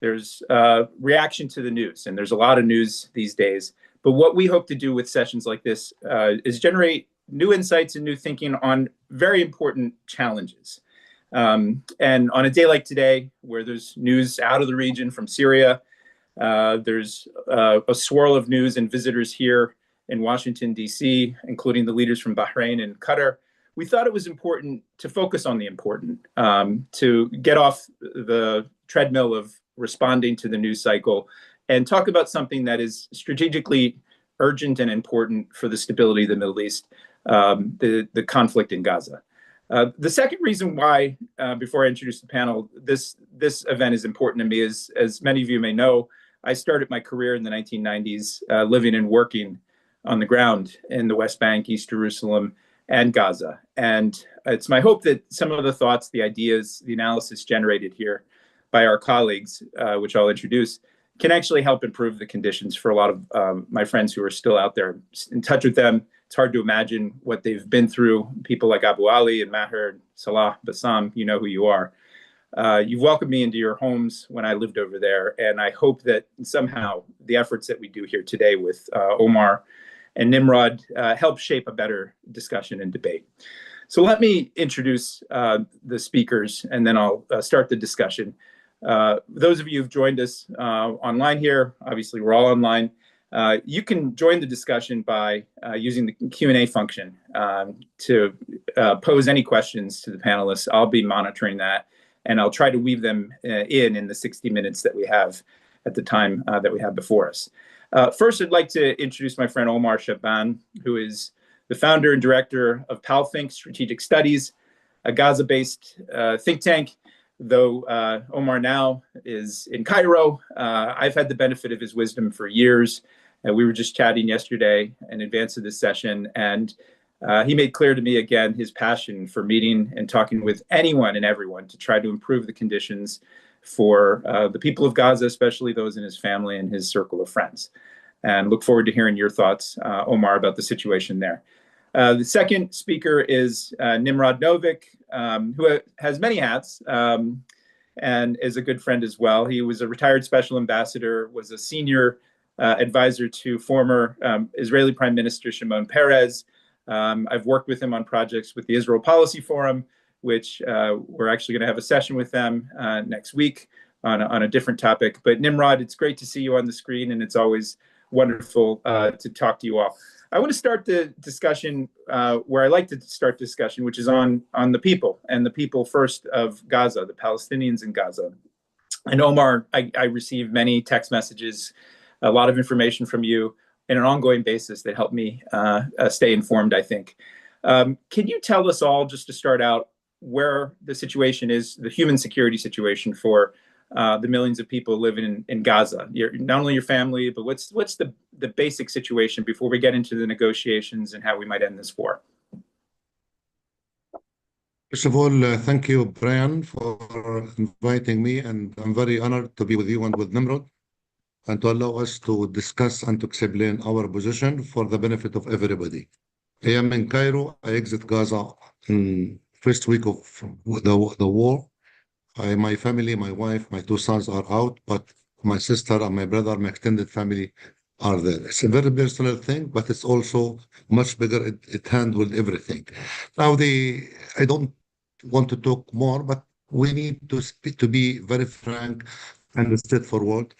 There's reaction to the news, and there's a lot of news these days. But what we hope to do with sessions like this is generate new insights and new thinking on very important challenges. And on a day like today, where there's news out of the region from Syria, there's a swirl of news and visitors here in Washington, D.C., including the leaders from Bahrain and Qatar. We thought it was important to focus on the important, to get off the treadmill of responding to the news cycle and talk about something that is strategically urgent and important for the stability of the Middle East, the conflict in Gaza. The second reason why, before I introduce the panel, this event is important to me is, as many of you may know, I started my career in the 1990s living and working on the ground in the West Bank, East Jerusalem, and Gaza. And it's my hope that some of the thoughts, the ideas, the analysis generated here by our colleagues, which I'll introduce, can actually help improve the conditions for a lot of my friends who are still out there. In touch with them, it's hard to imagine what they've been through. People like Abu Ali and Maher, Salah, Bassam, you know who you are. You've welcomed me into your homes when I lived over there, and I hope that somehow the efforts that we do here today with Omar and Nimrod help shape a better discussion and debate. So let me introduce the speakers, and then I'll start the discussion. Those of you who've joined us online here, obviously we're all online, you can join the discussion by using the Q&A function to pose any questions to the panelists. I'll be monitoring that, and I'll try to weave them in the 60 minutes that we have at the time that we have before us. First, I'd like to introduce my friend Omar Shaban, who is the founder and director of PalThink Strategic Studies, a Gaza-based think tank. Though Omar now is in Cairo, I've had the benefit of his wisdom for years. And we were just chatting yesterday in advance of this session, and he made clear to me again his passion for meeting and talking with anyone and everyone to try to improve the conditions for the people of Gaza, especially those in his family and his circle of friends. And look forward to hearing your thoughts, Omar, about the situation there. The second speaker is Nimrod Novik, who has many hats and is a good friend as well. He was a retired special ambassador, was a senior advisor to former Israeli Prime Minister Shimon Peres. I've worked with him on projects with the Israel Policy Forum, which we're actually going to have a session with them next week on a different topic. But Nimrod, it's great to see you on the screen, and it's always wonderful to talk to you all. I want to start the discussion where I like to start discussion, which is on the people, and the people first of Gaza, the Palestinians in Gaza. And Omar, I receive many text messages, a lot of information from you on an ongoing basis that help me stay informed, I think. Can you tell us all, just to start out, where the situation is, the human security situation for the millions of people living in Gaza, not only your family, but what's the basic situation before we get into the negotiations and how we might end this war? First of all, thank you, Brian, for inviting me, and I'm very honored to be with you and with Nimrod, and to allow us to discuss and to explain our position for the benefit of everybody. I am in Cairo. I exit Gaza in first week of the war. My family, my wife, my two sons are out, but my sister and my brother, my extended family are there. It's a very personal thing, but it's also much bigger. It handled everything. Now, I don't want to talk more, but we need to be very frank and straightforward.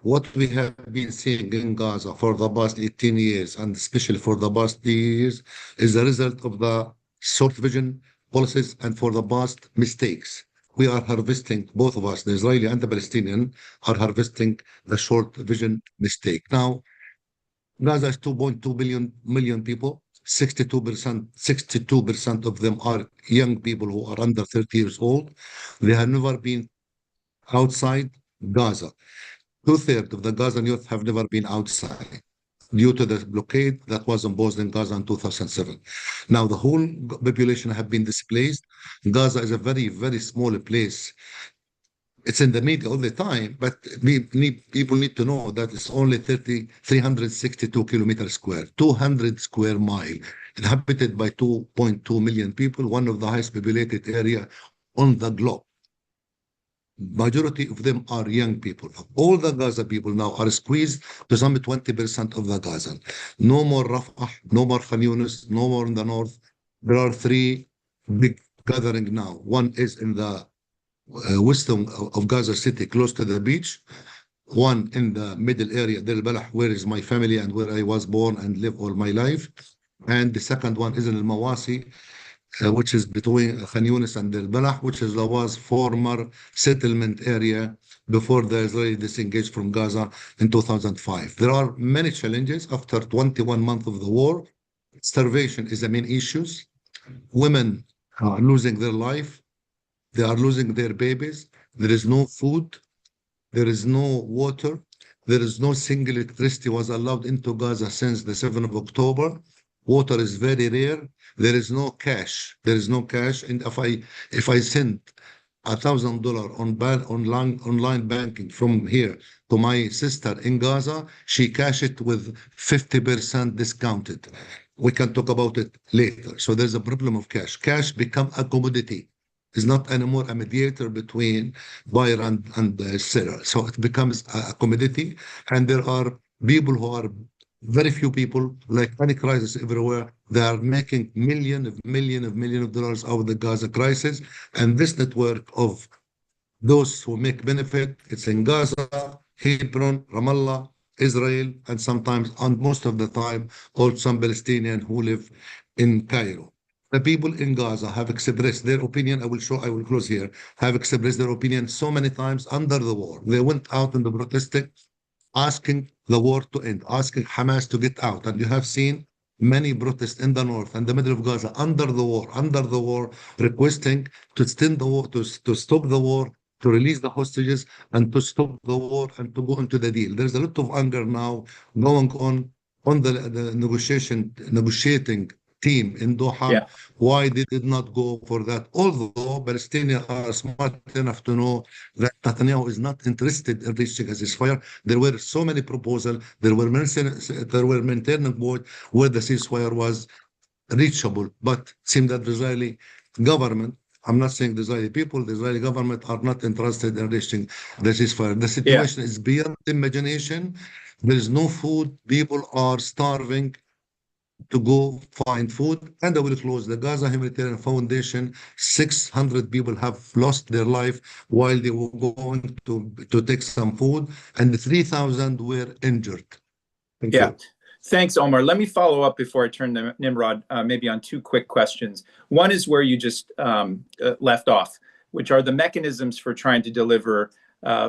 What we have been seeing in Gaza for the past 18 years, and especially for the past years, is the result of the short vision policies and for the past mistakes. We are harvesting, both of us, the Israeli and the Palestinian, are harvesting the short vision mistake. Now, Gaza is 2.2 million people. 62% of them are young people who are under 30 years old. They have never been outside Gaza. 2/3 of the Gazan youth have never been outside due to the blockade that was imposed in Gaza in 2007. Now, the whole population have been displaced. Gaza is a very, very small place. It's in the media all the time, but people need to know that it's only 362 kilometers square, 200 square mile, inhabited by 2.2 million people, one of the highest populated area on the globe. majority of them are young people. All the Gaza people now are squeezed to some 20% of the Gaza. No more Rafah, no more Khan Yunis, no more in the north. There are three big gathering now. One is in the western of Gaza City, close to the beach. One in the middle area, Del Balah, where is my family and where I was born and live all my life. And the second one is in Al Mawasi, which is between Khan Yunis and Del Balah, which is the was former settlement area before the Israeli disengaged from Gaza in 2005. There are many challenges after 21 months of the war. Starvation is the main issues. Women are losing their life. They are losing their babies. There is no food. There is no water. There is no single electricity was allowed into Gaza since the 7th of October. Water is very rare. There is no cash. There is no cash. And if I send $1,000 online banking from here to my sister in Gaza, she cash it with 50% discounted. We can talk about it later. So there's a problem of cash. Cash become a commodity. It's not anymore a mediator between buyer and seller. So it becomes a commodity. And there are people who are very few people, like any crisis everywhere, they are making millions of dollars out of the Gaza crisis. And this network of those who make benefit, it's in Gaza, Hebron, Ramallah, Israel, and sometimes, and most of the time, also some Palestinians who live in Cairo. The people in Gaza have expressed their opinion. I will close here, have expressed their opinion so many times under the war. They went out in the protesting, asking the war to end, asking Hamas to get out. And you have seen many protests in the north and the middle of Gaza under the war, requesting to extend the war, to stop the war, to release the hostages, and to stop the war and to go into the deal. There's a lot of anger now going on the negotiating team in Doha. Yeah. Why they did not go for that? Although Palestinians are smart enough to know that Netanyahu is not interested in reaching a ceasefire. There were so many proposals. There were maintenance board where the ceasefire was reachable, but seemed that the Israeli government, I'm not saying the Israeli people, the Israeli government are not interested in reaching the ceasefire. The situation is beyond imagination. There is no food. People are starving to go find food. And I will close the Gaza Humanitarian Foundation. 600 people have lost their life while they were going to take some food, and 3,000 were injured. Thank you. Thanks, Omar. Let me follow up before I turn to Nimrod, maybe on two quick questions. One is where you just left off, which are the mechanisms for trying to deliver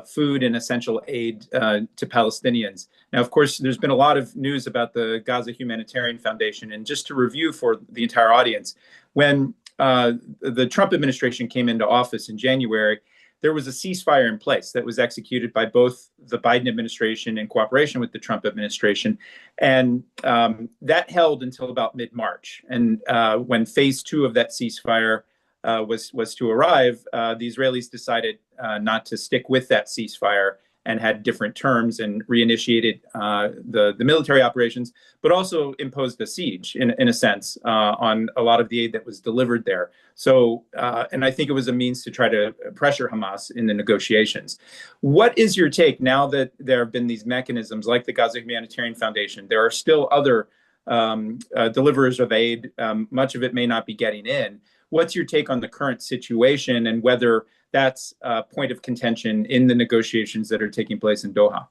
food and essential aid to Palestinians. Now, of course, there's been a lot of news about the Gaza Humanitarian Foundation. And just to review for the entire audience, when the Trump administration came into office in January, there was a ceasefire in place that was executed by both the Biden administration in cooperation with the Trump administration. And that held until about mid-March. And when phase 2 of that ceasefire was to arrive, the Israelis decided not to stick with that ceasefire and had different terms and reinitiated the military operations, but also imposed a siege, in a sense, on a lot of the aid that was delivered there. So, and I think it was a means to try to pressure Hamas in the negotiations. What is your take now that there have been these mechanisms like the Gaza Humanitarian Foundation? There are still other deliverers of aid. Much of it may not be getting in. What's your take on the current situation and whether that's a point of contention in the negotiations that are taking place in Doha?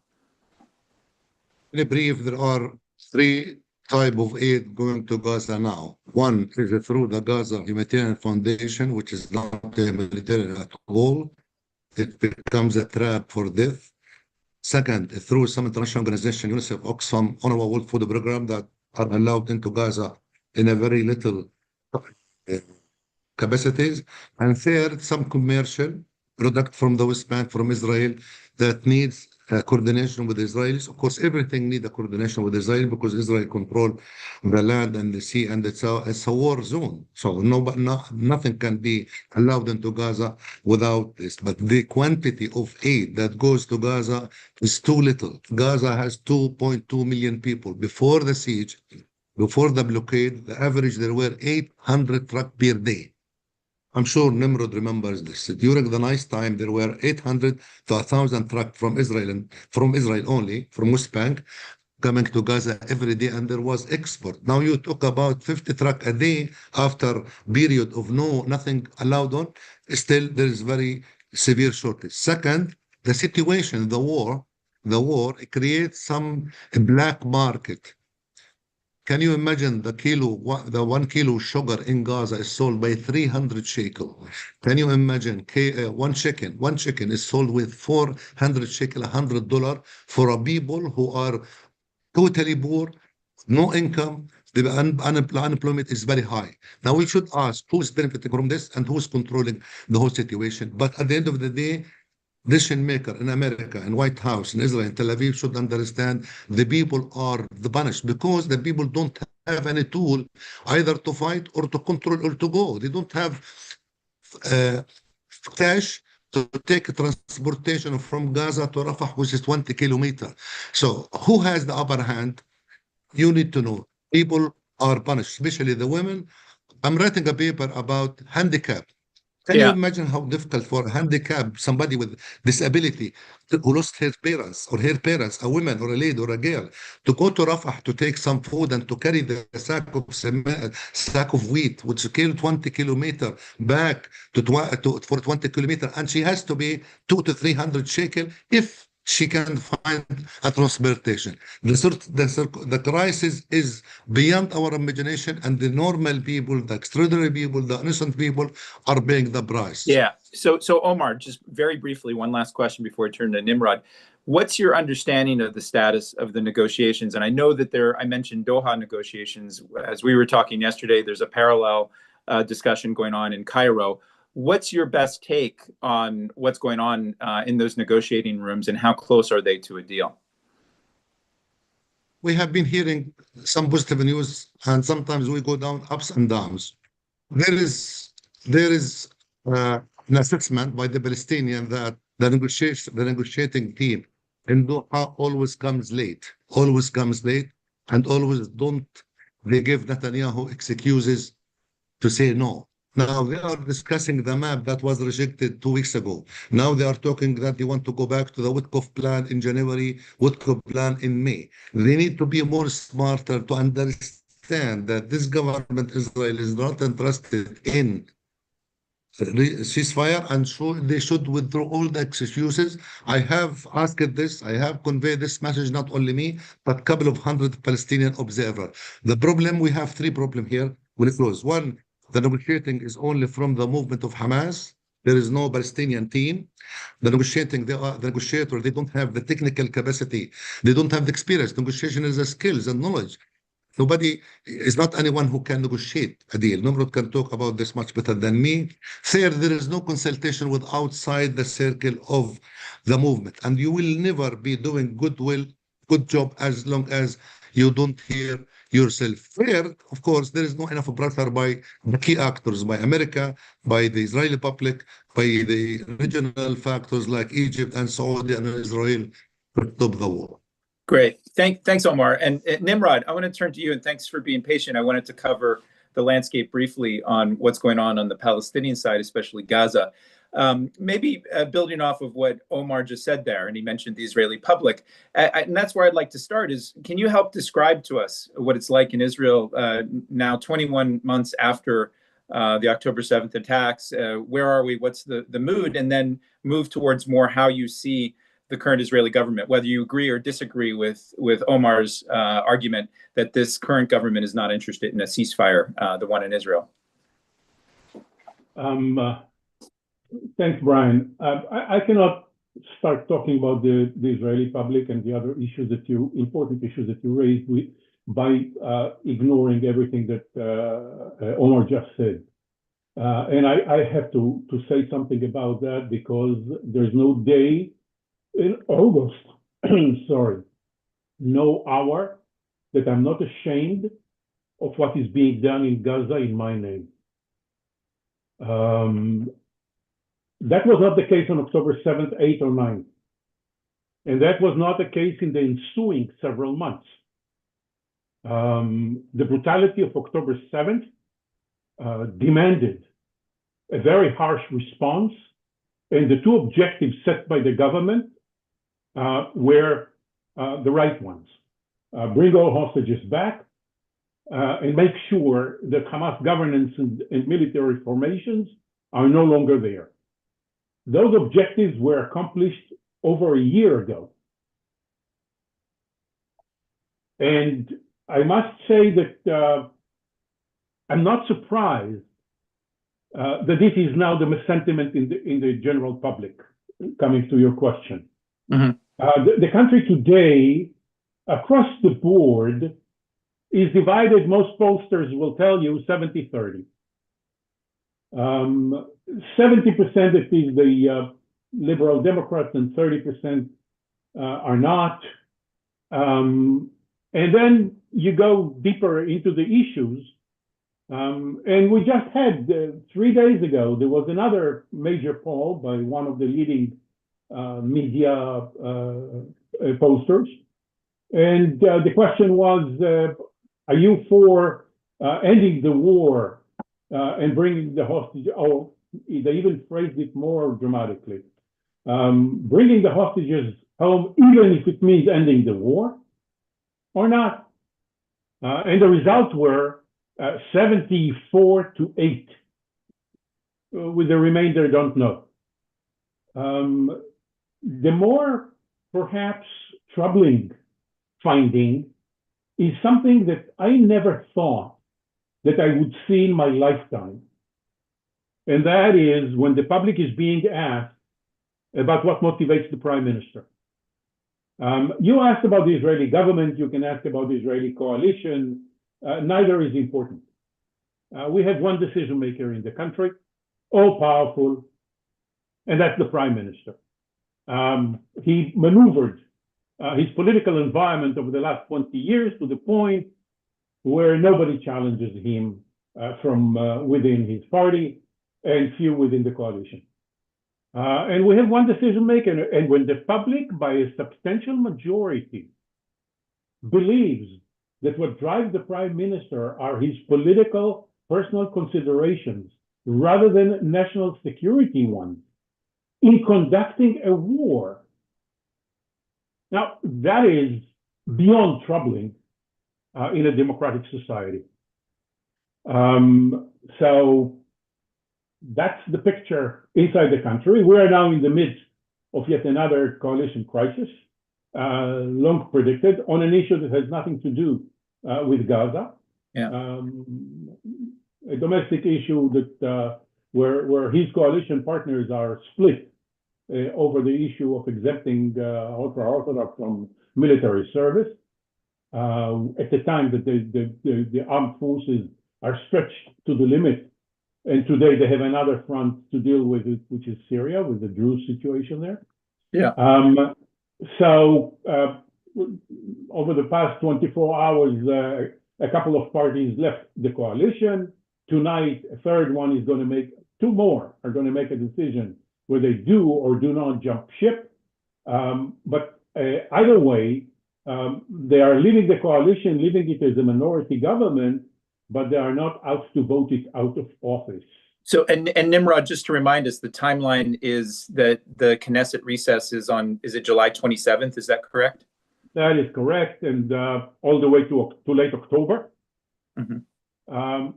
In brief, there are three types of aid going to Gaza now. One is through the Gaza Humanitarian Foundation, which is not humanitarian at all. It becomes a trap for death. Second, through some international organization, UNICEF, Oxfam, Honorable World Food Program, that are allowed into Gaza in a very little capacities. And third, some commercial product from the West Bank, from Israel, that needs coordination with the Israelis. Of course, everything needs a coordination with Israel because Israel control the land and the sea, and it's a war zone. So nothing can be allowed into Gaza without this. But the quantity of aid that goes to Gaza is too little. Gaza has 2.2 million people. Before the siege, before the blockade, the average there were 800 trucks per day. I'm sure Nimrod remembers this. During the nice time, there were 800 to 1,000 trucks from Israel and from Israel only, from West Bank, coming to Gaza every day, and there was export. Now you talk about 50 truck a day after period of nothing allowed on. Still, there is very severe shortage. Second, the situation, the war creates some black market. Can you imagine the 1 kilo sugar in Gaza is sold by 300 shekel? Can you imagine one chicken is sold with 400 shekel, $100 for a people who are totally poor, no income, the unemployment is very high. Now we should ask who's benefiting from this and who's controlling the whole situation. But at the end of the day, decision maker in America, in White House, in Israel, in Tel Aviv should understand the people are the punished because the people don't have any tool either to fight or to control or to go. They don't have uh, cash to take transportation from Gaza to Rafah, which is 20 kilometers. So who has the upper hand? You need to know. People are punished, especially the women. I'm writing a paper about handicap. Can you Yeah. imagine how difficult for a handicapped, somebody with disability who lost her parents or her parents, a woman or a lady or a girl, to go to Rafah to take some food and to carry the sack of wheat, which carry 20 kilometer back for 20 kilometer, and she has to pay 200 to 300 shekel if she can find a transportation. The crisis is beyond our imagination, and the normal people, the extraordinary people, the innocent people are paying the price. Yeah. So Omar, just very briefly, one last question before I turn to Nimrod. What's your understanding of the status of the negotiations? And I know that I mentioned Doha negotiations. As we were talking yesterday, there's a parallel discussion going on in Cairo. What's your best take on what's going on in those negotiating rooms, and how close are they to a deal? We have been hearing some positive news, and sometimes we go down ups and downs. There is an assessment by the Palestinian that the negotiating team in Doha always comes late, and always don't they give Netanyahu excuses to say no. Now they are discussing the map that was rejected 2 weeks ago. Now they are talking that they want to go back to the Witkoff plan in January, Witkoff plan in May. They need to be more smarter to understand that this government, Israel, is not interested in ceasefire, and so they should withdraw all the excuses. I have asked this, I have conveyed this message, not only me, but a couple of hundred Palestinian observers. The problem, we have three problems here. We'll close. One, the negotiating is only from the movement of Hamas. There is no Palestinian team. The negotiator, they don't have the technical capacity. They don't have the experience. Negotiation is a skills and knowledge. Nobody is not anyone who can negotiate a deal. Nimrod can talk about this much better than me. Third, there is no consultation with outside the circle of the movement, and you will never be doing good job as long as you don't hear yourself. Third, of course, there is no enough pressure by the key actors, by America, by the Israeli public, by the regional factors like Egypt and Saudi and Israel to stop the war. Great. Thanks, Omar. And Nimrod, I want to turn to you, and thanks for being patient. I wanted to cover the landscape briefly on what's going on the Palestinian side, especially Gaza. Maybe building off of what Omar just said there, and he mentioned the Israeli public, and that's where I'd like to start is, can you help describe to us what it's like in Israel now 21 months after the October 7th attacks? Where are we? What's the mood? And then move towards more how you see the current Israeli government, whether you agree or disagree with Omar's argument that this current government is not interested in a ceasefire, the one in Israel. Thanks, Brian. I cannot start talking about the Israeli public and the other important issues that you raised by ignoring everything that Omar just said. And I have to say something about that, because there's no day in August, sorry, no hour that I'm not ashamed of what is being done in Gaza in my name. That was not the case on October 7th, 8th, or 9th. And that was not the case in the ensuing several months. The brutality of October 7th demanded a very harsh response, and the two objectives set by the government were the right ones. Bring all hostages back and make sure that Hamas governance and military formations are no longer there. Those objectives were accomplished over a year ago. And I must say that I'm not surprised that this is now the sentiment in the general public, coming to your question. Mm-hmm. The country today, across the board, is divided. Most pollsters will tell you 70-30. 70% it is the liberal Democrats and 30% are not. And then you go deeper into the issues. And we just had 3 days ago, there was another major poll by one of the leading media posters. And the question was, are you for ending the war and bringing the hostages? Oh, they even phrased it more dramatically. Bringing the hostages home, even if it means ending the war, or not. And the results were 74-8. With the remainder, don't know. The more perhaps troubling finding is something that I never thought that I would see in my lifetime. And that is when the public is being asked about what motivates the prime minister. You asked about the Israeli government, you can ask about the Israeli coalition. Neither is important. We have one decision maker in the country, all powerful, and that's the prime minister. He maneuvered his political environment over the last 20 years to the point where nobody challenges him from within his party and few within the coalition. And we have one decision maker, and when the public, by a substantial majority, believes that what drives the prime minister are his political, personal considerations rather than national security ones in conducting a war. Now, that is beyond troubling in a democratic society. So that's the picture inside the country. We are now in the midst of yet another coalition crisis, long predicted, on an issue that has nothing to do with Gaza. Yeah. A domestic issue that where his coalition partners are split over the issue of exempting ultra-Orthodox from military service at the time that the armed forces are stretched to the limit. And today they have another front to deal with, which is Syria, with the Druze situation there. Yeah. So over the past 24 hours, a couple of parties left the coalition. Tonight, a third one is going to make, two more are going to make a decision where they do or do not jump ship. But either way, they are leaving the coalition, leaving it as a minority government, but they are not out to vote it out of office. So, and Nimrod, just to remind us, the timeline is that the Knesset recess is it July 27th? Is that correct? That is correct, and all the way to late October. Mm-hmm.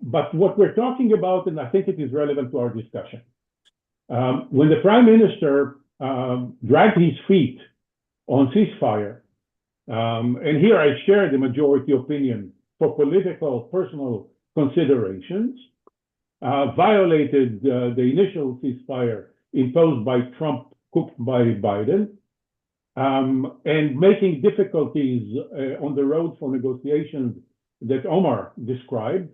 But what we're talking about, and I think it is relevant to our discussion, when the prime minister dragged his feet on ceasefire, and here I share the majority opinion for political, personal considerations, violated the initial ceasefire imposed by Trump, cooked by Biden, and making difficulties on the road for negotiations that Omar described,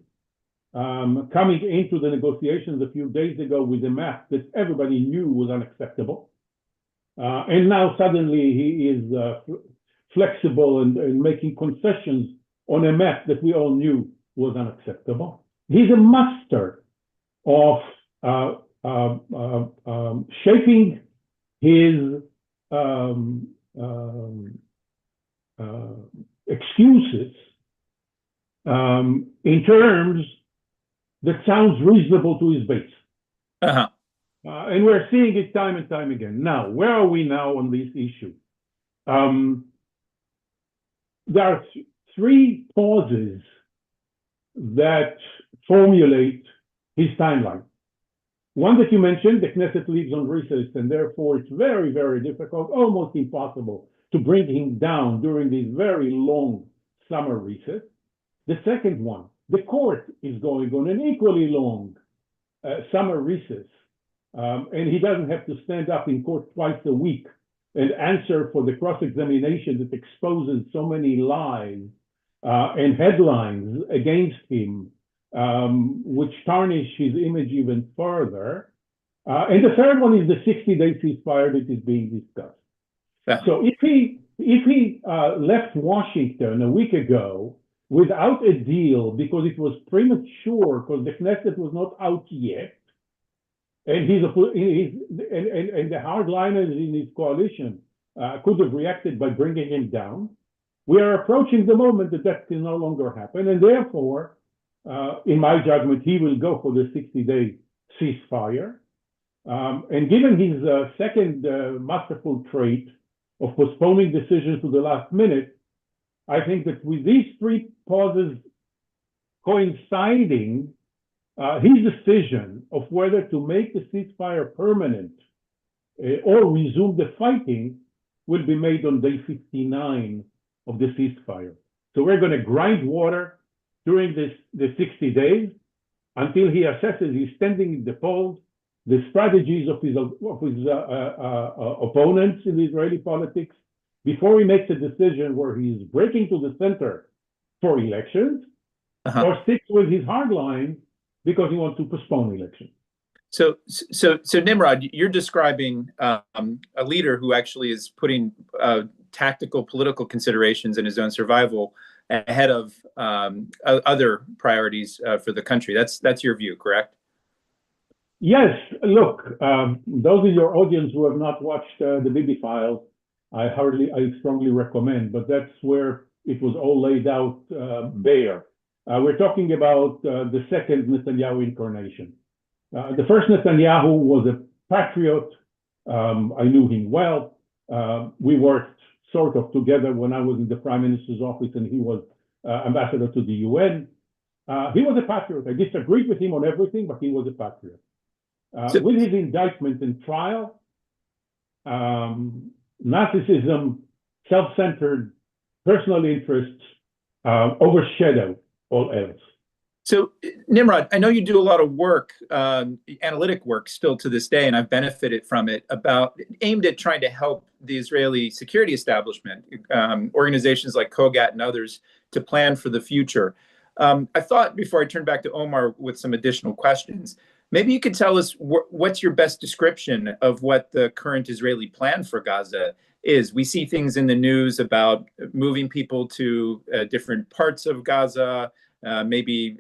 coming into the negotiations a few days ago with a map that everybody knew was unacceptable. And now suddenly he is flexible and making concessions on a map that we all knew was unacceptable. He's a master of shaping his excuses in terms that sounds reasonable to his base. Uh-huh. And we're seeing it time and time again. Now, where are we now on this issue? There are three pauses that formulate his timeline. One that you mentioned, the Knesset leaves on recess, and therefore it's very, very difficult, almost impossible, to bring him down during this very long summer recess. The second one, the court is going on an equally long summer recess, and he doesn't have to stand up in court twice a week and answer for the cross-examination that exposes so many lies and headlines against him, which tarnish his image even further. And the third one is the 60-day ceasefire that is being discussed. Yeah. So if he left Washington a week ago without a deal because it was premature, because the Knesset was not out yet, and and the hardliners in his coalition could have reacted by bringing him down, we are approaching the moment that that can no longer happen, and therefore, in my judgment, he will go for the 60-day ceasefire. And given his second masterful trait of postponing decisions to the last minute, I think that with these three pauses coinciding, his decision of whether to make the ceasefire permanent or resume the fighting will be made on day 59 of the ceasefire. So we're going to grind water during the 60 days until he assesses his standing in the polls, the strategies of his opponents in Israeli politics, before he makes a decision where he's breaking to the center for elections, or sticks with his hard line because he wants to postpone elections. So Nimrod, you're describing a leader who actually is putting tactical political considerations and his own survival ahead of other priorities for the country. That's your view, correct? Yes. Look, those in your audience who have not watched the Bibi Files, I strongly recommend, but that's where it was all laid out bare. We're talking about the second Netanyahu incarnation. The first Netanyahu was a patriot. I knew him well. We worked sort of together when I was in the Prime Minister's office and he was ambassador to the UN. He was a patriot. I disagreed with him on everything, but he was a patriot. With his indictment and trial, narcissism, self-centered personal interests overshadowed all else. So, Nimrod, I know you do a lot of work, analytic work still to this day, and I've benefited from it, aimed at trying to help the Israeli security establishment, organizations like Kogat and others, to plan for the future. I thought before I turn back to Omar with some additional questions, maybe you could tell us what's your best description of what the current Israeli plan for Gaza is. We see things in the news about moving people to different parts of Gaza, maybe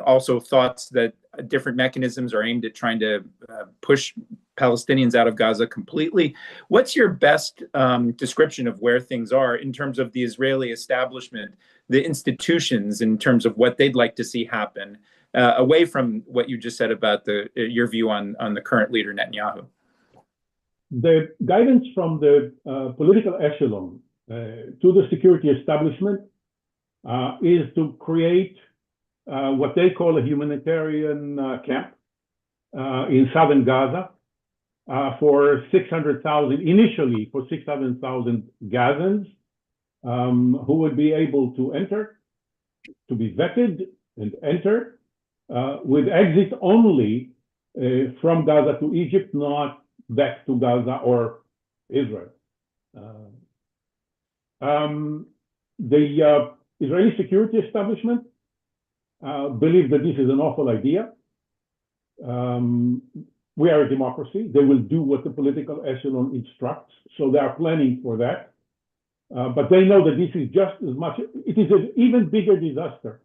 also thoughts that different mechanisms are aimed at trying to push Palestinians out of Gaza completely. What's your best description of where things are in terms of the Israeli establishment, the institutions, in terms of what they'd like to see happen, away from what you just said about your view on the current leader, Netanyahu? The guidance from the political echelon to the security establishment is to create what they call a humanitarian camp in southern Gaza for 600,000, initially for 600,000 Gazans who would be able to enter, to be vetted and enter, with exit only from Gaza to Egypt, not back to Gaza or Israel. The Israeli security establishment believe that this is an awful idea. We are a democracy. They will do what the political echelon instructs, so they are planning for that. But they know that this is just as much, it is an even bigger disaster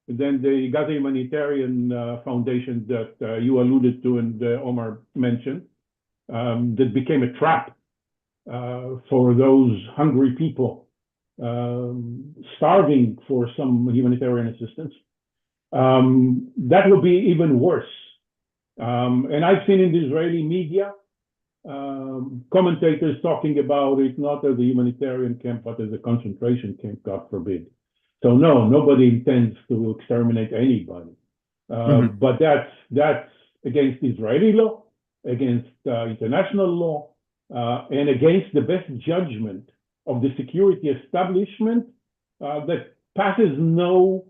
than the Gaza Humanitarian Foundation that you alluded to and Omar mentioned, that became a trap for those hungry people starving for some humanitarian assistance. That will be even worse And I've seen in the Israeli media commentators talking about it not as a humanitarian camp, but as a concentration camp, God forbid. So no, nobody intends to exterminate anybody. But that's against Israeli law, against international law, and against the best judgment of the security establishment that passes no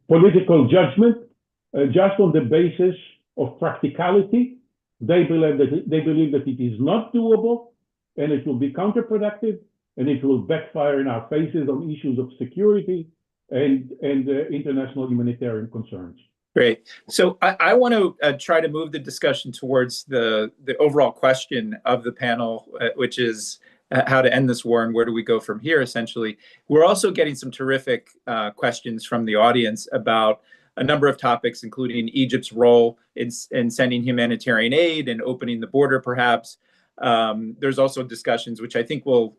political judgment just on the basis of practicality. They believe that it is not doable, and it will be counterproductive, and it will backfire in our faces on issues of security and international humanitarian concerns. Great. So I want to try to move the discussion towards the overall question of the panel, which is how to end this war and where do we go from here, essentially. We're also getting some terrific questions from the audience about a number of topics, including Egypt's role in sending humanitarian aid and opening the border, perhaps. There's also discussions, which I think will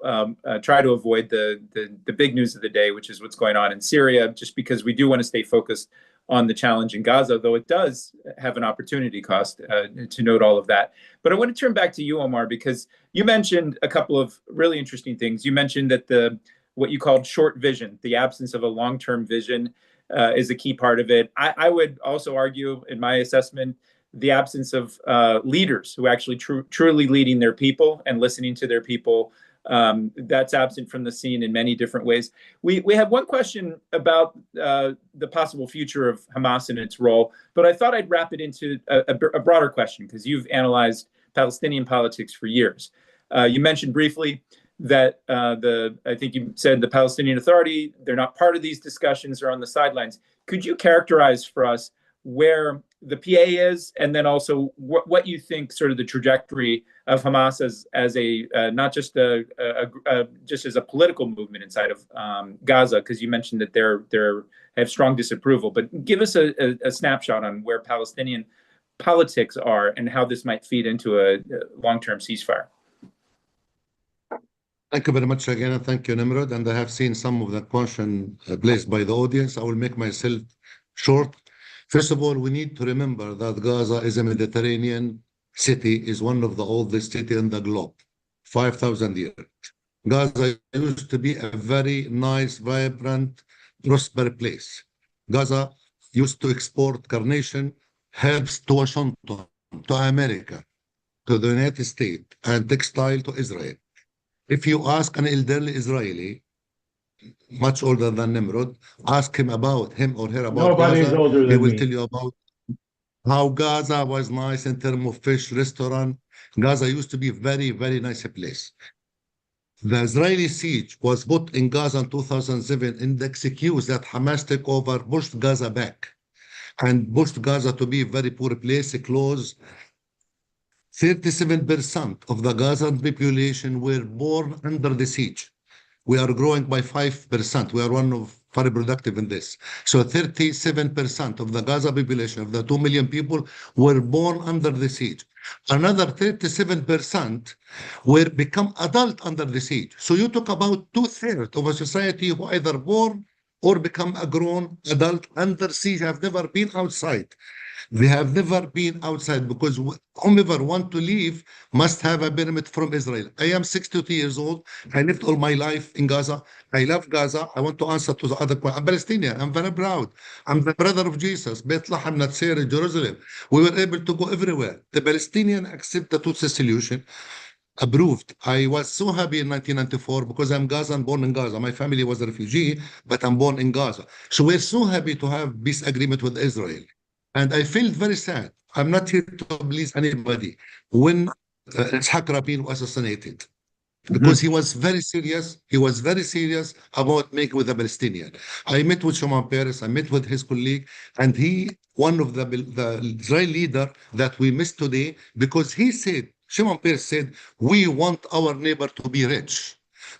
try to avoid the big news of the day, which is what's going on in Syria, just because we do want to stay focused on the challenge in Gaza, though it does have an opportunity cost to note all of that. But I want to turn back to you, Omar, because you mentioned a couple of really interesting things. You mentioned that what you called short vision, the absence of a long-term vision, is a key part of it. I would also argue, in my assessment, the absence of leaders who actually truly leading their people and listening to their people. That's absent from the scene in many different ways. We have one question about the possible future of Hamas and its role, but I thought I'd wrap it into a broader question because you've analyzed Palestinian politics for years. You mentioned briefly that I think you said the Palestinian Authority, they're not part of these discussions, or on the sidelines. Could you characterize for us where the PA is, and then also what you think sort of the trajectory of Hamas as a not just just as a political movement inside of Gaza, because you mentioned that they have strong disapproval, but give us a snapshot on where Palestinian politics are and how this might feed into a long-term ceasefire. Thank you very much again, and thank you, Nimrod. And I have seen some of the question placed by the audience. I will make myself short. First of all, we need to remember that Gaza is a Mediterranean city, is one of the oldest cities in the globe, 5,000 years. Gaza used to be a very nice, vibrant, prosperous place. Gaza used to export carnation, herbs to Washington, to America, to the United States, and textile to Israel. If you ask an elderly Israeli, much older than Nimrod, ask him about him or her about Nobody's Gaza, older he than will me. tell you about how Gaza was nice in terms of fish restaurant. Gaza used to be a very, very nice place. The Israeli siege was put in Gaza in 2007 in the excuse that Hamas took over, pushed Gaza back, and pushed Gaza to be a very poor place, close. 37% of the Gazan population were born under the siege. We are growing by 5%. We are one of very productive in this. So 37% of the Gaza population, of the 2 million people, were born under the siege. Another 37% were become adult under the siege. So you talk about 2/3 of a society who either born or become a grown adult under siege, have never been outside. They have never been outside because whomever want to leave must have a permit from Israel. I am 62 years old. I lived all my life in Gaza. I love Gaza. I want to answer to the other question. I'm Palestinian. I'm very proud. I'm the brother of Jesus. Bethlehem, Nazareth, Jerusalem. We were able to go everywhere. The Palestinians accept the two-state solution. Approved. I was so happy in 1994 because I'm Gazan, born in Gaza. My family was a refugee, but I'm born in Gaza. So we're so happy to have peace agreement with Israel. And I felt very sad. I'm not here to please anybody. When Ishaq Rabin was assassinated, because he was very serious. He was very serious about making with the Palestinian. I met with Shimon Peres. I met with his colleague, and he, one of the Israeli leader that we missed today, because he said, Shimon Peres said, we want our neighbor to be rich.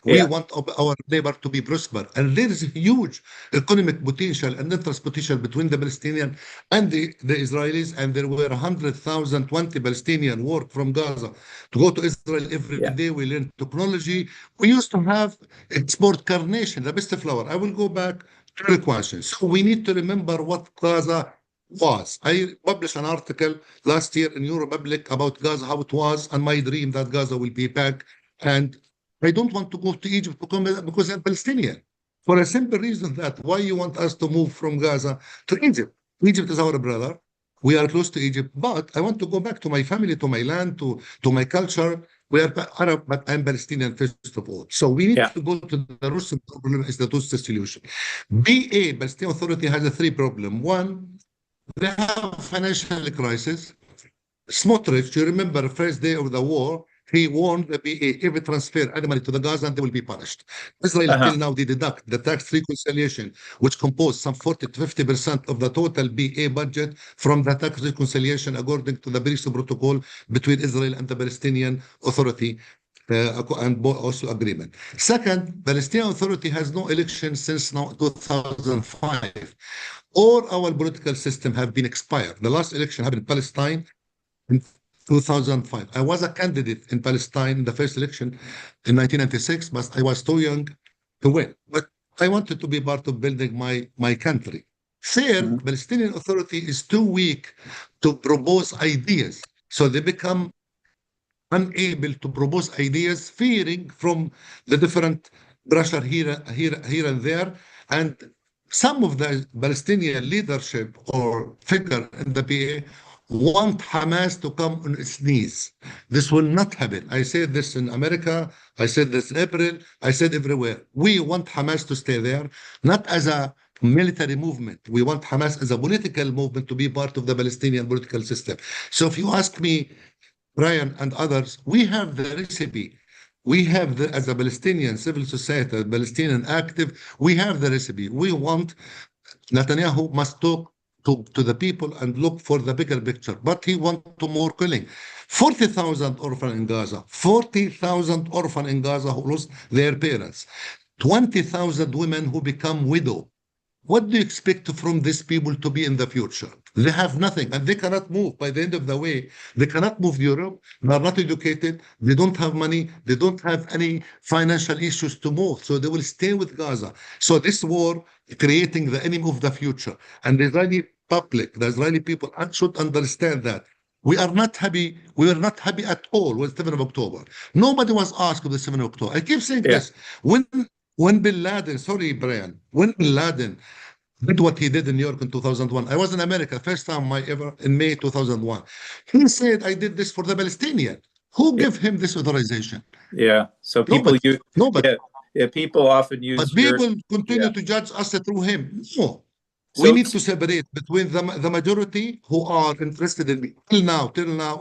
We want our neighbor to be prosper. And there is a huge economic potential and interest potential between the Palestinian and the Israelis. And there were 100,000, 20 Palestinian work from Gaza to go to Israel every day. We learn technology. We used to have export carnation, the best flower. I will go back to the question. So we need to remember what Gaza was. I published an article last year in Europublic about Gaza, how it was, and my dream that Gaza will be back. And I don't want to go to Egypt because I'm Palestinian. For a simple reason that why you want us to move from Gaza to Egypt? Egypt is our brother. We are close to Egypt, but I want to go back to my family, to my land, to my culture. We are Arab, but I'm Palestinian first of all. So we need Yeah. to go to the root of the problem is the two-state solution. BA, Palestinian Authority, has a three problem. One, they have a financial crisis. Smotrich, you remember the first day of the war, he warned the BA, if it transfer any money to the Gaza, they will be punished. Israel till now, they deduct the tax reconciliation, which composed some 40 to 50% of the total BA budget from the tax reconciliation according to the Peace Protocol between Israel and the Palestinian Authority. And also agreement. Second, Palestinian Authority has no election since now 2005. All our political system have been expired. The last election happened in Palestine in 2005. I was a candidate in Palestine in the first election in 1996, but I was too young to win. But I wanted to be part of building my country. Third, Palestinian Authority is too weak to propose ideas. So they become unable to propose ideas, fearing from the different pressure here and there. And some of the Palestinian leadership or figure in the PA want Hamas to come on its knees. This will not happen. I said this in America. I said this in April. I said everywhere. We want Hamas to stay there, not as a military movement. We want Hamas as a political movement to be part of the Palestinian political system. So if you ask me, Brian and others, we have the recipe. We have as a Palestinian civil society, a Palestinian active, we have the recipe. We want Netanyahu must talk to the people and look for the bigger picture, but he wants to more killing. 40,000 orphans in Gaza, 40,000 orphans in Gaza who lost their parents, 20,000 women who become widow. What do you expect from these people to be in the future? They have nothing and they cannot move. By the end of the way, they cannot move to Europe. They are not educated. They don't have money. They don't have any financial issues to move. So they will stay with Gaza. So this war creating the enemy of the future. And the Israeli public, the Israeli people should understand that. We are not happy. We were not happy at all with 7th of October. Nobody was asked of the 7th of October. I keep saying this. When Bin Laden, sorry, Brian, when Bin Laden did what he did in New York in 2001, I was in America, first time ever, in May 2001. He said, I did this for the Palestinian. Who gave him this authorization? Yeah. So people Nobody. Nobody. Yeah, people often use But people continue to judge us through him. No. So, we need to separate between the majority who are interested in till now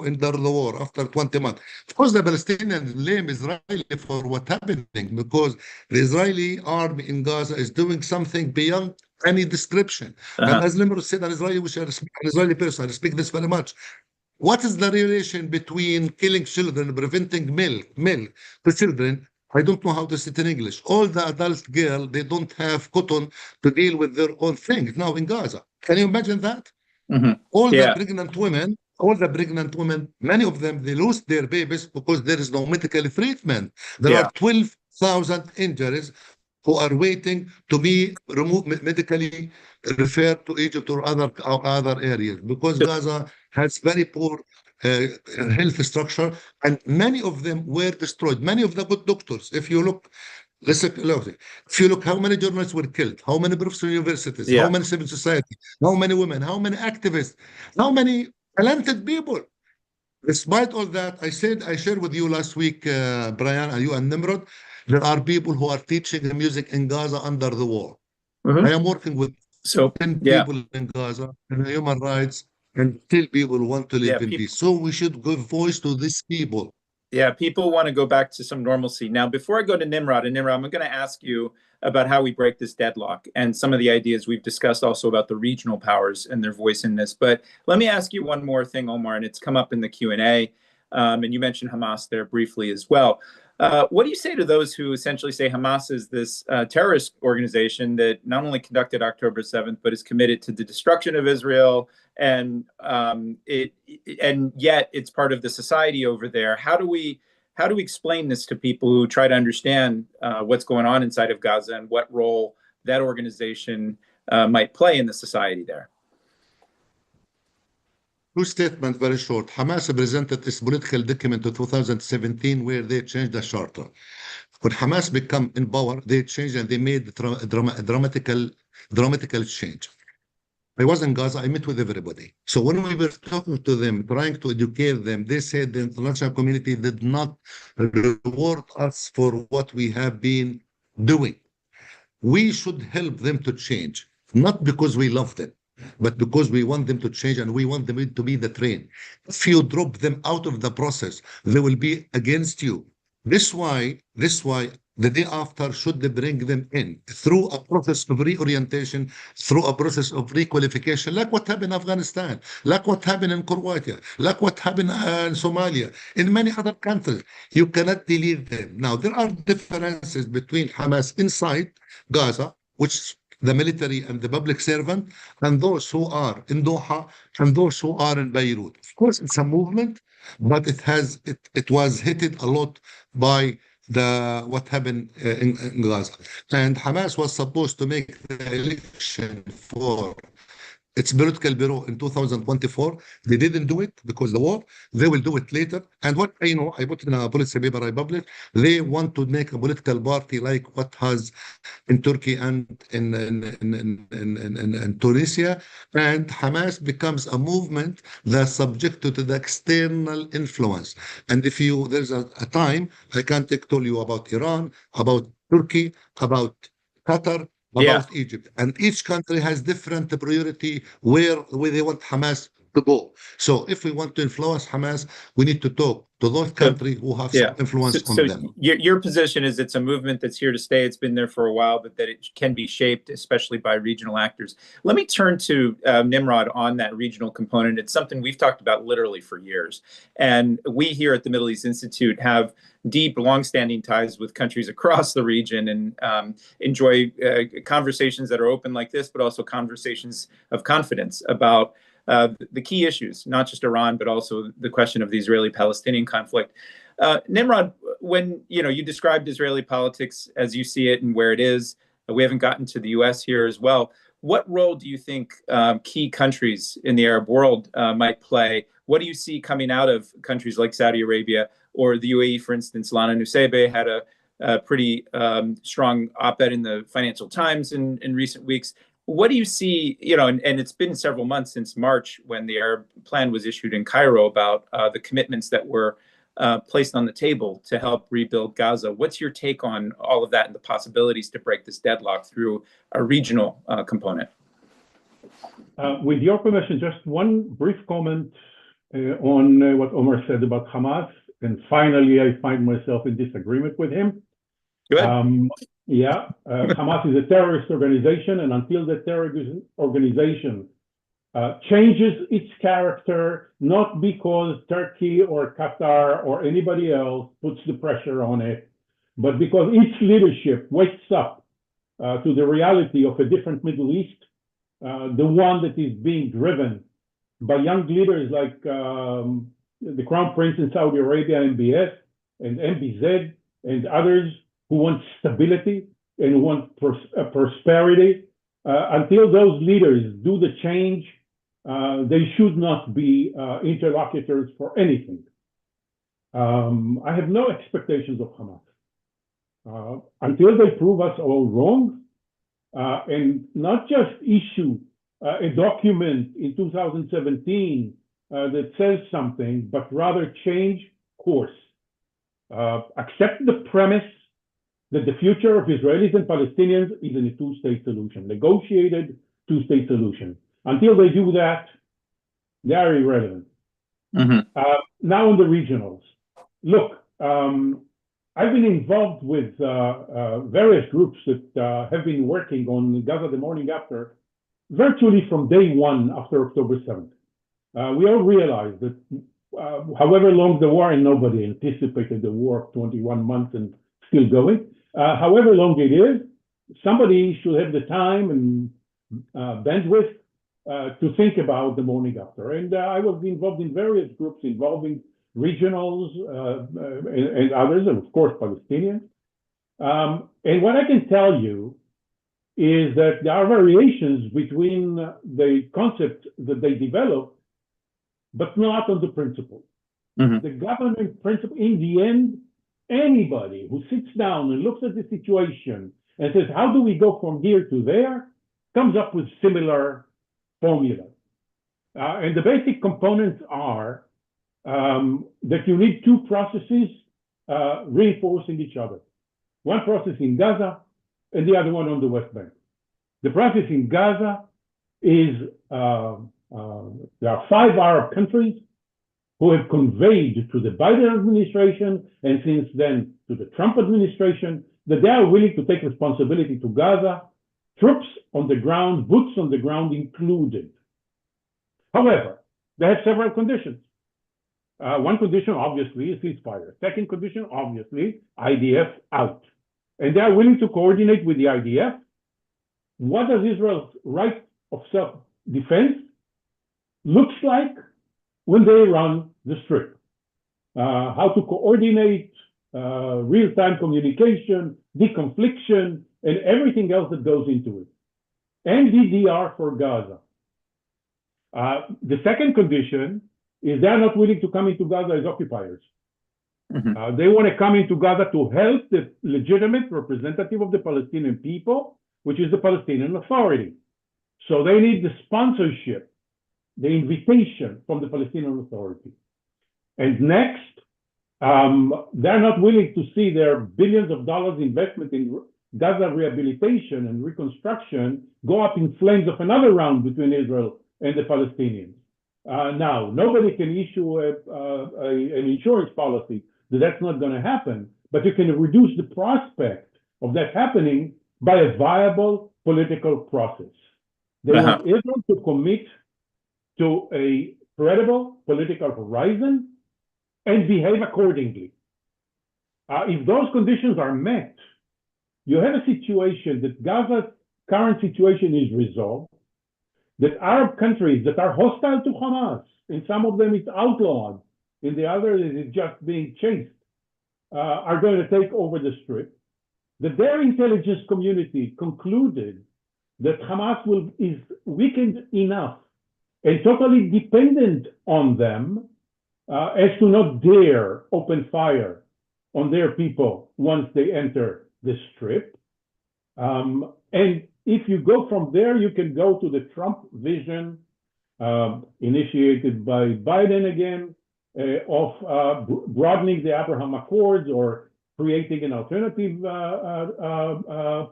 in the war after 20 months. Of course, the Palestinians blame Israeli for what happening because the Israeli army in Gaza is doing something beyond any description. And as Nimrod said, an Israeli person, I respect this very much. What is the relation between killing children, preventing milk to children? I don't know how to say it in English. All the adult girls, they don't have cotton to deal with their own things now in Gaza. Can you imagine that? All the pregnant women, many of them, they lose their babies because there is no medical treatment. There are 12,000 injuries who are waiting to be removed, medically referred to Egypt or other areas because Gaza has very poor health structure, and many of them were destroyed. Many of the good doctors, if you look, if you look how many journalists were killed, how many professors in universities, how many civil society, how many women, how many activists, how many talented people. Despite all that, I shared with you last week, Brian, and you and Nimrod, there are people who are teaching music in Gaza under the war. I am working with 10 people in Gaza in human rights, and still people want to live in peace. So we should give voice to these people. Yeah, people want to go back to some normalcy. Now, before I go to Nimrod, I'm going to ask you about how we break this deadlock and some of the ideas we've discussed also about the regional powers and their voice in this. But let me ask you one more thing, Omar, and it's come up in the Q&A, and you mentioned Hamas there briefly as well. What do you say to those who essentially say Hamas is this terrorist organization that not only conducted October 7th, but is committed to the destruction of Israel, and yet it's part of the society over there? How do we explain this to people who try to understand what's going on inside of Gaza and what role that organization might play in the society there? Two statements, very short. Hamas presented its political document in 2017 where they changed the charter. When Hamas become in power, they changed and they made dramatical change. I was in Gaza, I met with everybody. So when we were talking to them, trying to educate them, they said the international community did not reward us for what we have been doing. We should help them to change, not because we love them, but because we want them to change and we want them to be the train. If you drop them out of the process, they will be against you. This why the day after should they bring them in through a process of reorientation, through a process of requalification, like what happened in Afghanistan, like what happened in Croatia, like what happened in Somalia, in many other countries. You cannot delete them. Now, there are differences between Hamas inside Gaza, which the military and the public servant, and those who are in Doha and those who are in Beirut. Of course, it's a movement, but it was hit a lot by what happened in Gaza. And Hamas was supposed to make the election for its political bureau in 2024. They didn't do it because the war. They will do it later. And what I know, I put in a policy paper I published, they want to make a political party like what has in Turkey and in Tunisia. And Hamas becomes a movement that's subject to the external influence. And if there's a time, I can tell you about Iran, about Turkey, about Qatar, about Egypt. And each country has different priority where they want Hamas to go. So if we want to influence Hamas, we need to talk to those countries who have some influence on them. Your position is it's a movement that's here to stay. It's been there for a while, but that it can be shaped, especially by regional actors. Let me turn to Nimrod on that regional component. It's something we've talked about literally for years. And we here at the Middle East Institute have deep, longstanding ties with countries across the region and enjoy conversations that are open like this, but also conversations of confidence about the key issues, not just Iran, but also the question of the Israeli-Palestinian conflict. Nimrod, when you described Israeli politics as you see it and where it is, we haven't gotten to the U.S. here as well. What role do you think key countries in the Arab world might play? What do you see coming out of countries like Saudi Arabia or the UAE, for instance? Lana Nusseibeh had a pretty strong op-ed in the Financial Times in recent weeks. What do you see, and it's been several months since March when the Arab plan was issued in Cairo about the commitments that were placed on the table to help rebuild Gaza. What's your take on all of that and the possibilities to break this deadlock through a regional component? With your permission, just one brief comment on what Omar said about Hamas. And finally, I find myself in disagreement with him. Go ahead. Hamas is a terrorist organization, and until the terrorist organization changes its character, not because Turkey or Qatar or anybody else puts the pressure on it, but because its leadership wakes up to the reality of a different Middle East, the one that is being driven by young leaders like the Crown Prince in Saudi Arabia, MBS, and MBZ, and others who want stability and want prosperity. Until those leaders do the change, they should not be interlocutors for anything. I have no expectations of Hamas. Until they prove us all wrong, and not just issue a document in 2017 that says something, but rather change course. Accept the premise that the future of Israelis and Palestinians is in a two-state solution, negotiated two-state solution. Until they do that, they are irrelevant. Now on the regionals. Look, I've been involved with various groups that have been working on Gaza the morning after, virtually from day one after October 7th. We all realize that however long the war, and nobody anticipated the war of 21 months and still going, however long it is, somebody should have the time and bandwidth to think about the morning after. And I was involved in various groups involving regionals and others, and of course Palestinians. And what I can tell you is that there are variations between the concept that they developed but not on the principle. Mhm. The government principle, in the end, anybody who sits down and looks at the situation and says, how do we go from here to there, comes up with similar formulas. And the basic components are that you need two processes reinforcing each other. One process in Gaza and the other one on the West Bank. The process in Gaza is there are 5 Arab countries who have conveyed to the Biden administration and since then to the Trump administration that they are willing to take responsibility to Gaza, troops on the ground, boots on the ground included. However, they have several conditions. One condition, obviously, is ceasefire. Second condition, obviously, IDF out. And they are willing to coordinate with the IDF. What does Israel's right of self-defense looks like when they run the Strip? How to coordinate real-time communication, deconfliction, and everything else that goes into it. And DDR for Gaza. The second condition is they're not willing to come into Gaza as occupiers. Mhm. They want to come into Gaza to help the legitimate representative of the Palestinian people, which is the Palestinian Authority. So they need the sponsorship, the invitation from the Palestinian Authority. And next, they're not willing to see their billions of dollars investment in Gaza rehabilitation and reconstruction go up in flames of another round between Israel and the Palestinians. Now, nobody can issue an insurance policy that that's not going to happen, but you can reduce the prospect of that happening by a viable political process. They want Israel to commit to a credible political horizon and behave accordingly. If those conditions are met, you have a situation that Gaza's current situation is resolved, that Arab countries that are hostile to Hamas, in some of them it's outlawed, in the others it's just being chased, are going to take over the Strip, that their intelligence community concluded that Hamas is weakened enough and totally dependent on them as to not dare open fire on their people once they enter the Strip. And if you go from there, you can go to the Trump vision initiated by Biden again of broadening the Abraham Accords or creating an alternative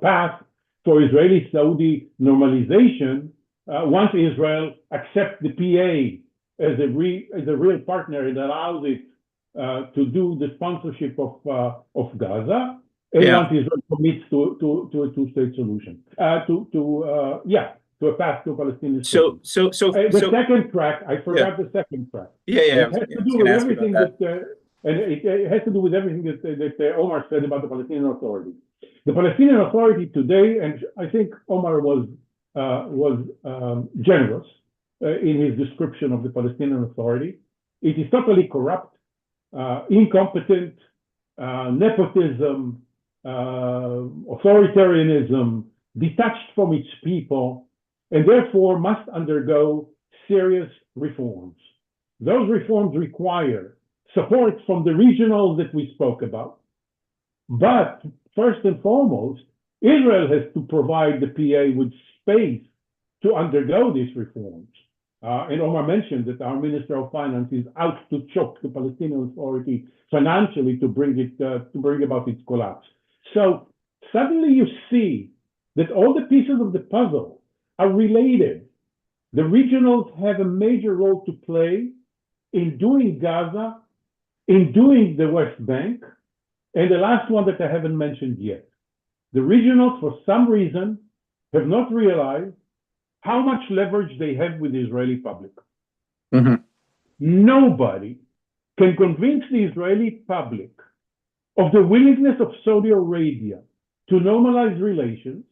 path for Israeli-Saudi normalization once Israel accepts the PA as a real partner and allows it to do the sponsorship of Gaza. And once Israel commits to a two-state solution, to a path to a Palestinian state. The second track, I forgot the second track. It has to do with everything it has to do with everything that Omar said about the Palestinian Authority. The Palestinian Authority today, and I think Omar was generous in his description of the Palestinian Authority. It is totally corrupt, incompetent, nepotism, authoritarianism, detached from its people, and therefore must undergo serious reforms. Those reforms require support from the regionals that we spoke about. But first and foremost, Israel has to provide the PA with space to undergo these reforms. And Omar mentioned that our Minister of Finance is out to choke the Palestinian Authority financially to bring about its collapse. So suddenly you see that all the pieces of the puzzle are related. The regionals have a major role to play in doing Gaza, in doing the West Bank, and the last one that I haven't mentioned yet. The regionals, for some reason, have not realized how much leverage they have with the Israeli public. Mm-hmm. Nobody can convince the Israeli public of the willingness of Saudi Arabia to normalize relations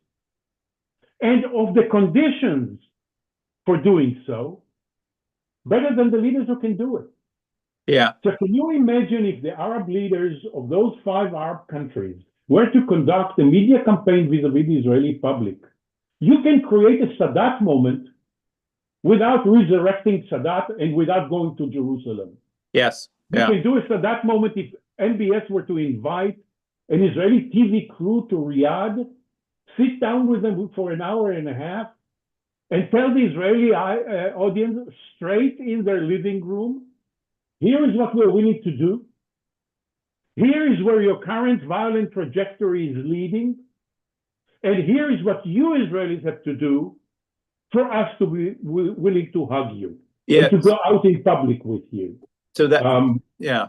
and of the conditions for doing so better than the leaders who can do it. Yeah. So can you imagine if the Arab leaders of those 5 Arab countries were to conduct a media campaign vis-a-vis the Israeli public? You can create a Sadat moment without resurrecting Sadat and without going to Jerusalem. Yes. You Yeah. can do it at that moment if NBS were to invite an Israeli TV crew to Riyadh, sit down with them for an hour and a half, and tell the Israeli audience straight in their living room, here is what we're willing to do. Here is where your current violent trajectory is leading. And here is what you Israelis have to do for us to be willing to hug you and to go out in public with you. So that, yeah.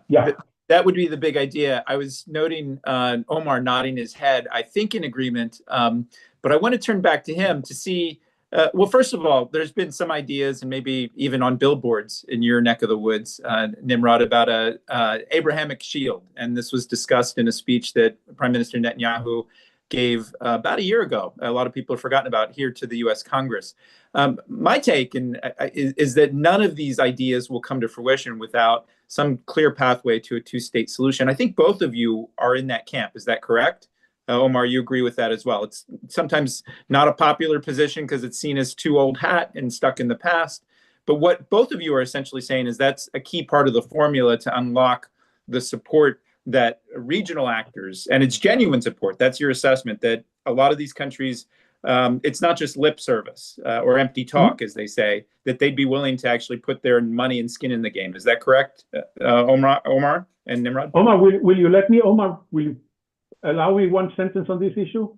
That would be the big idea. I was noting Omar nodding his head, I think in agreement, but I want to turn back to him to see, well, first of all, there's been some ideas and maybe even on billboards in your neck of the woods, Nimrod, about a Abrahamic shield. And this was discussed in a speech that Prime Minister Netanyahu gave about a year ago. A lot of people have forgotten about here to the US Congress. My take is that none of these ideas will come to fruition without some clear pathway to a two-state solution. I think both of you are in that camp. Is that correct? Omar, you agree with that as well. It's sometimes not a popular position because it's seen as too old hat and stuck in the past. But what both of you are essentially saying is that's a key part of the formula to unlock the support that regional actors, and it's genuine support, that's your assessment, that a lot of these countries, it's not just lip service or empty talk, as they say, that they'd be willing to actually put their money and skin in the game. Is that correct, Omar and Nimrod? Omar, will you allow me one sentence on this issue?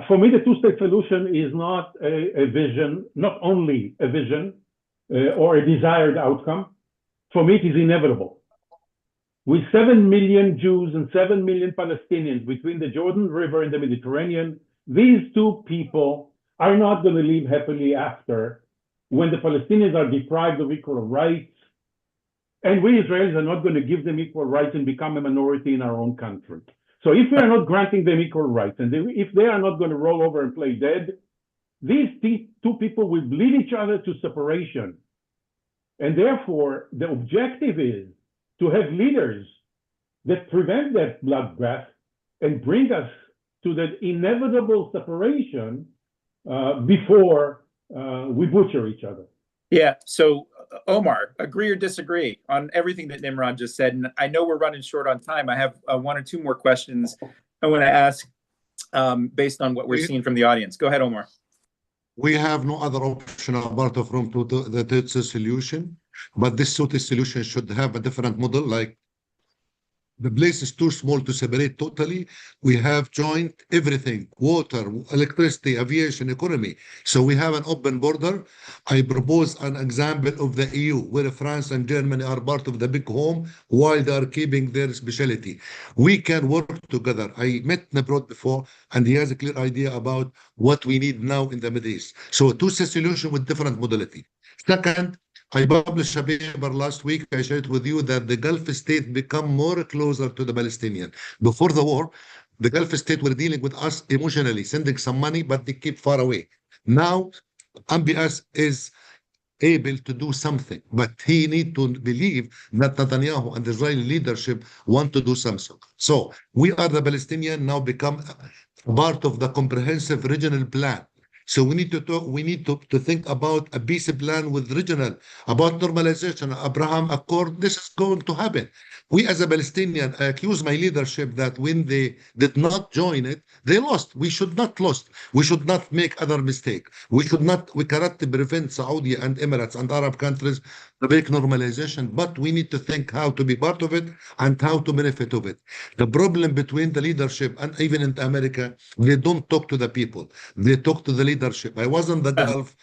For me, the two-state solution is not a vision, not only a vision or a desired outcome. For me, it is inevitable. With 7 million Jews and 7 million Palestinians between the Jordan River and the Mediterranean, these two people are not going to live happily after when the Palestinians are deprived of equal rights, and we Israelis are not going to give them equal rights and become a minority in our own country. So if we are not granting them equal rights, and if they are not going to roll over and play dead, these two people will bleed each other to separation. And therefore, the objective is to have leaders that prevent that bloodbath and bring us to that inevitable separation before we butcher each other. Yeah. So, Omar, agree or disagree on everything that Nimrod just said? And I know we're running short on time. I have one or two more questions I want to ask based on what we're seeing from the audience. Go ahead, Omar. We have no other option apart from the two-state solution, but this two-state solution should have a different model. Like the place is too small to separate totally. We have joined everything: water, electricity, aviation, economy. So we have an open border. I propose an example of the EU, where France and Germany are part of the big home while they are keeping their specialty. We can work together. I met Nimrod before, and he has a clear idea about what we need now in the Middle East. So a two-state solution with different modality. Second, I published a paper last week. I shared with you that the Gulf state become more closer to the Palestinian. Before the war, the Gulf state were dealing with us emotionally, sending some money, but they keep far away. Now, MBS is able to do something, but he need to believe that Netanyahu and the Israeli leadership want to do something. So we are the Palestinian now become part of the comprehensive regional plan. So we need to talk, we need to think about a peace plan with regional, about normalization, Abraham Accord. This is going to happen. We as a Palestinian, I accuse my leadership that when they did not join it, they lost. We should not lose. We should not make other mistake. We cannot prevent Saudi and Emirates and Arab countries to make normalization, but we need to think how to be part of it and how to benefit of it. The problem between the leadership and even in America, they don't talk to the people. They talk to the leadership. I was in the Gulf.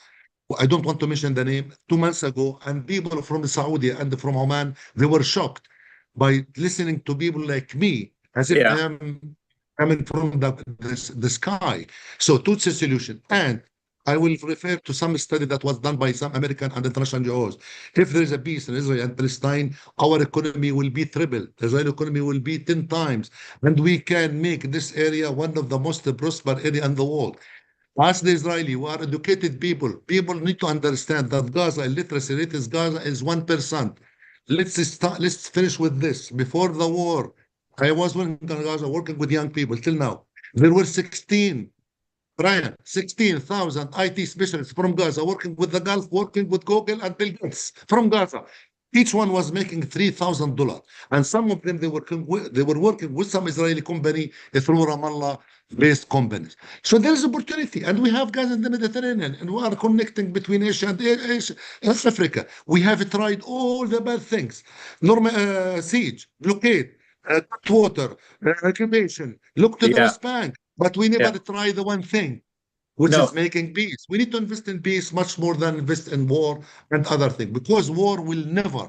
I don't want to mention the name, 2 months ago, and people from Saudi and from Oman, they were shocked by listening to people like me, as if I am coming from the sky. So two-state solution. And I will refer to some study that was done by some American and international NGOs. If there is a peace in Israel and Palestine, our economy will be triple. The Israeli economy will be 10 times. And we can make this area one of the most prosperous area in the world. As the Israeli, we are educated people. People need to understand that Gaza, illiteracy rate is Gaza is 1%. Let's finish with this. Before the war, I was working in Gaza, working with young people till now. There were 16% Brian, 16,000 IT specialists from Gaza working with the Gulf, working with Google and Bill Gates from Gaza. Each one was making $3,000. And some of them, they were working with some Israeli company through Ramallah-based companies. So there is opportunity. And we have gas in the Mediterranean, and we are connecting between Asia and Africa. We have tried all the bad things. Siege, blockade, cut water, occupation, look to the Yeah. West Bank. But we never Yeah. try the one thing, which No. is making peace. We need to invest in peace much more than invest in war and other things, because war will never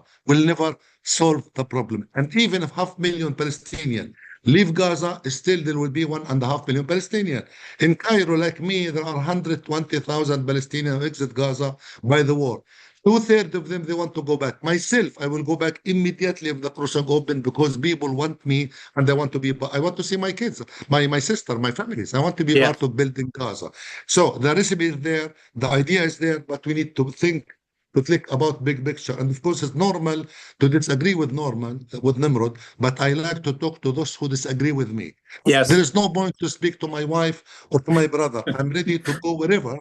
solve the problem. And even if 500,000 Palestinians leave Gaza, still there will be 1.5 million Palestinians. In Cairo, like me, there are 120,000 Palestinians who exit Gaza by the war. Two-thirds of them, they want to go back. Myself, I will go back immediately if the crossing open, because people want me and I want to be, I want to see my kids, my sister, my families. I want to be Yeah. part of building Gaza. So the recipe is there, the idea is there, but we need to think about big picture. And of course, it's normal to disagree with Nimrod, but I like to talk to those who disagree with me. Yes. There is no point to speak to my wife or to my brother. I'm ready to go wherever.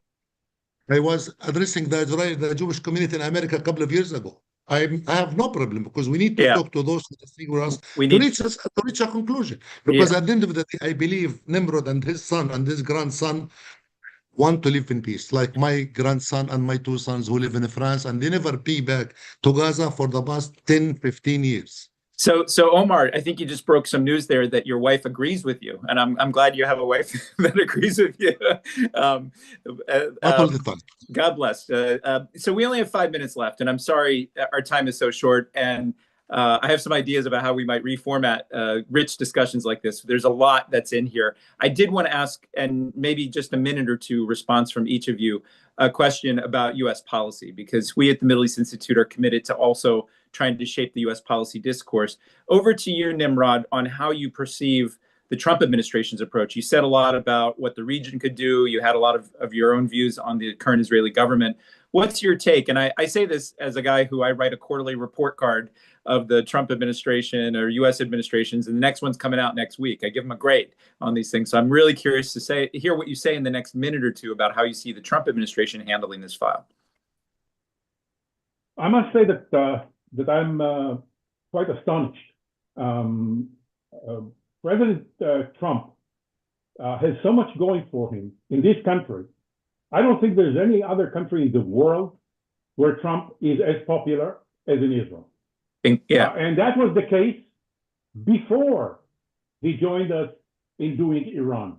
I was addressing the Jewish community in America a couple of years ago. I have no problem, because we need to Yeah. talk to those who disagree with us We to need. reach a conclusion. Because Yeah. at the end of the day, I believe Nimrod and his son and his grandson want to live in peace, like my grandson and my two sons who live in France, and they never be back to Gaza for the past 10, 15 years. So Omar, I think you just broke some news there that your wife agrees with you, and I'm glad you have a wife that agrees with you. Um, Not all the time. God bless. So we only have 5 minutes left, and I'm sorry our time is so short. And I have some ideas about how we might reformat rich discussions like this. There's a lot that's in here. I did want to ask, and maybe just a minute or two response from each of you, a question about U.S. policy, because we at the Middle East Institute are committed to also trying to shape the U.S. policy discourse. Over to you, Nimrod, on how you perceive the Trump administration's approach. You said a lot about what the region could do. You had a lot of your own views on the current Israeli government. What's your take? And I say this as a guy who I write a quarterly report card of the Trump administration or U.S. administrations, and the next one's coming out next week. I give them a grade on these things. So I'm really curious to hear what you say in the next minute or two about how you see the Trump administration handling this file. I must say that I'm quite astonished. President Trump has so much going for him in this country. I don't think there's any other country in the world where Trump is as popular as in Israel. Yeah. And that was the case before he joined us in doing Iran,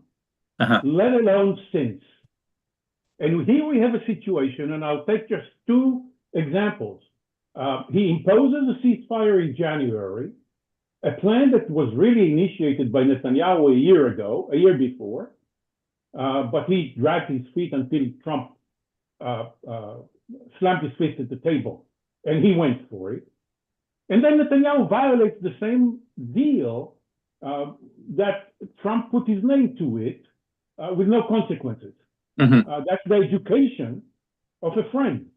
let alone since. And here we have a situation, and I'll take just two examples. He imposes a ceasefire in January, a plan that was really initiated by Netanyahu a year before, but he dragged his feet until Trump slammed his fist at the table, and he went for it. And then Netanyahu violates the same deal that Trump put his name to it with no consequences. That's the education of a friend.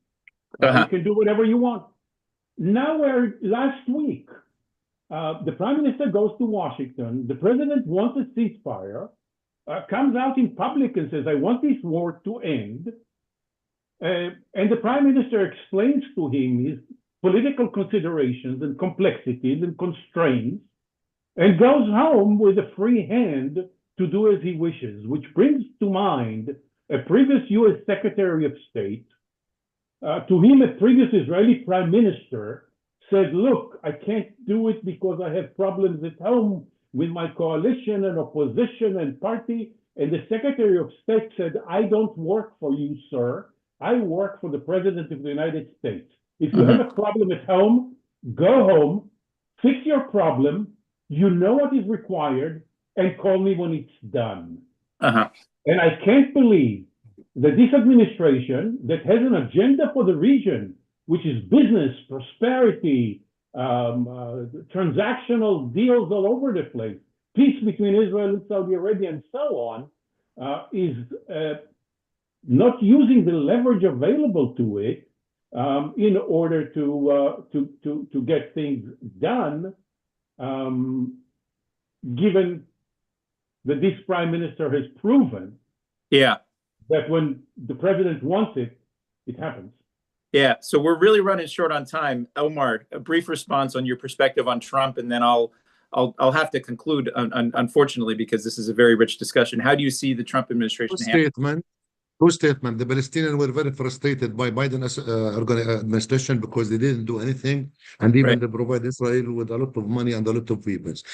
You can do whatever you want. Now, last week, the prime minister goes to Washington. The president wants a ceasefire, comes out in public and says, I want this war to end. And the prime minister explains to him his political considerations and complexities and constraints, and goes home with a free hand to do as he wishes, which brings to mind a previous U.S. Secretary of State. To him, a previous Israeli prime minister said, look, I can't do it because I have problems at home with my coalition and opposition and party. And the Secretary of State said, I don't work for you, sir. I work for the President of the United States. If you have a problem at home, go home, fix your problem, you know what is required, and call me when it's done. And I can't believe that this administration that has an agenda for the region, which is business, prosperity, transactional deals all over the place, peace between Israel and Saudi Arabia, and so on, is not using the leverage available to it in order to get things done, given that this prime minister has proven that when the president wants it, it happens. Yeah, so we're really running short on time. Omar, a brief response on your perspective on Trump, and then I'll have to conclude, unfortunately, because this is a very rich discussion. How do you see the Trump administration handling? True statement. The Palestinians were very frustrated by Biden administration because they didn't do anything, and even Right. they provide Israel with a lot of money and a lot of weapons.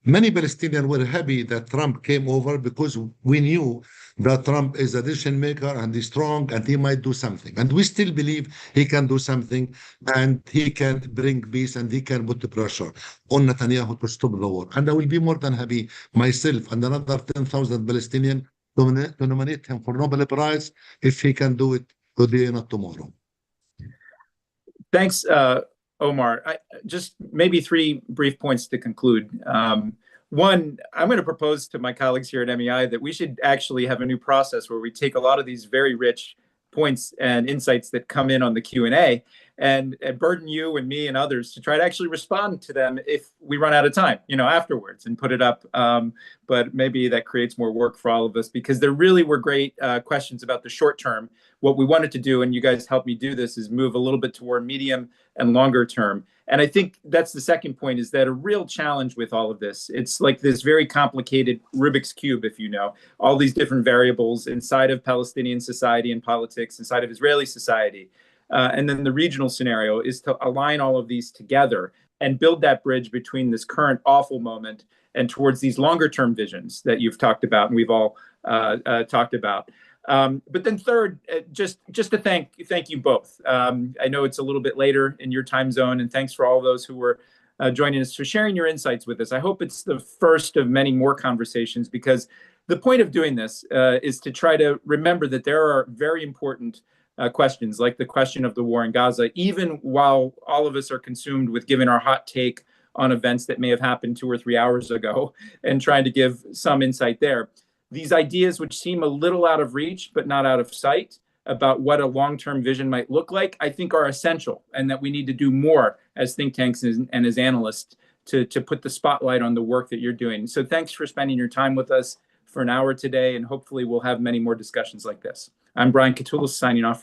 Many Palestinians were happy that Trump came over because we knew that Trump is a decision maker and he's strong and he might do something. And we still believe he can do something and he can bring peace and he can put the pressure on Netanyahu to stop the war. And I will be more than happy myself and another 10,000 Palestinians to nominate him for Nobel Prize if he can do it today, not tomorrow. Thanks, Omar. Just maybe three brief points to conclude. One, I'm going to propose to my colleagues here at MEI that we should actually have a new process where we take a lot of these very rich points and insights that come in on the Q&A and burden you and me and others to try to actually respond to them if we run out of time, afterwards and put it up. But maybe that creates more work for all of us because there really were great questions about the short term. What we wanted to do, and you guys helped me do this, is move a little bit toward medium and longer term. And I think that's the second point, is that a real challenge with all of this, it's like this very complicated Rubik's Cube, if you know, all these different variables inside of Palestinian society and politics, inside of Israeli society. And then the regional scenario is to align all of these together and build that bridge between this current awful moment and towards these longer term visions that you've talked about and we've all talked about. But then third, just to thank you both. I know it's a little bit later in your time zone, and thanks for all those who were joining us, for sharing your insights with us. I hope it's the first of many more conversations, because the point of doing this is to try to remember that there are very important questions, like the question of the war in Gaza, even while all of us are consumed with giving our hot take on events that may have happened 2 or 3 hours ago and trying to give some insight there. These ideas, which seem a little out of reach, but not out of sight, about what a long-term vision might look like, I think are essential, and that we need to do more as think tanks and as analysts to put the spotlight on the work that you're doing. So thanks for spending your time with us for an hour today, and hopefully we'll have many more discussions like this. I'm Brian Katulis signing off.